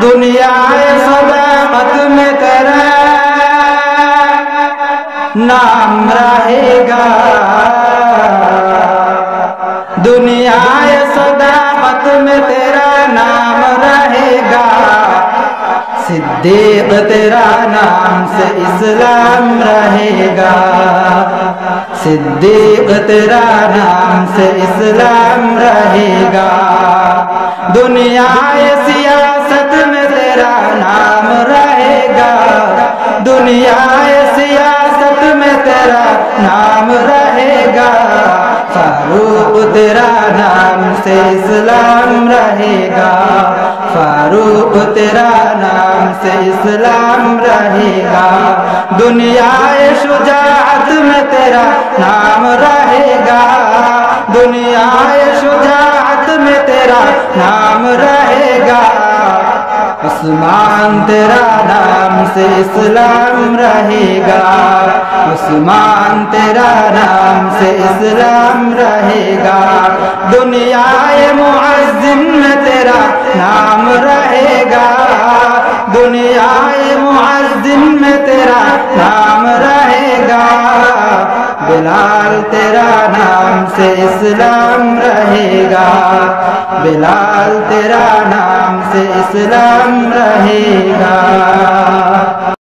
دنیا صداقت میں تیرا نام رہے گا، دنیا صداقت میں تیرا نام رہے گا، صدیق تیرا نام سے اسلام رہے گا، صدیق تیرا نام سے اسلام رہے گا، دنیا سیاست میں تیرا نام رہے گا، دنیا سیاست میں تیرا نام رہے گا، فاروق تیرا نام سے اسلام رہے گا، فاروق تیرا نام سے اسلام رہے گا، دنیا شجاعت میں تیرا نام رہے گا، دنیا شجاعت میں تیرا نام رہے گا، عثمان تیرا نام سے اسلام رہے گا، عثمان تیرا نام سے اسلام رہے گا، دنیا معزن میں تیرا نام رہے گا، دنیا معزن میں تیرا نام رہے گا، بلال تیرا نام سے اسلام رہے گا، بلال تیرا نام سے اسلام رہے گا۔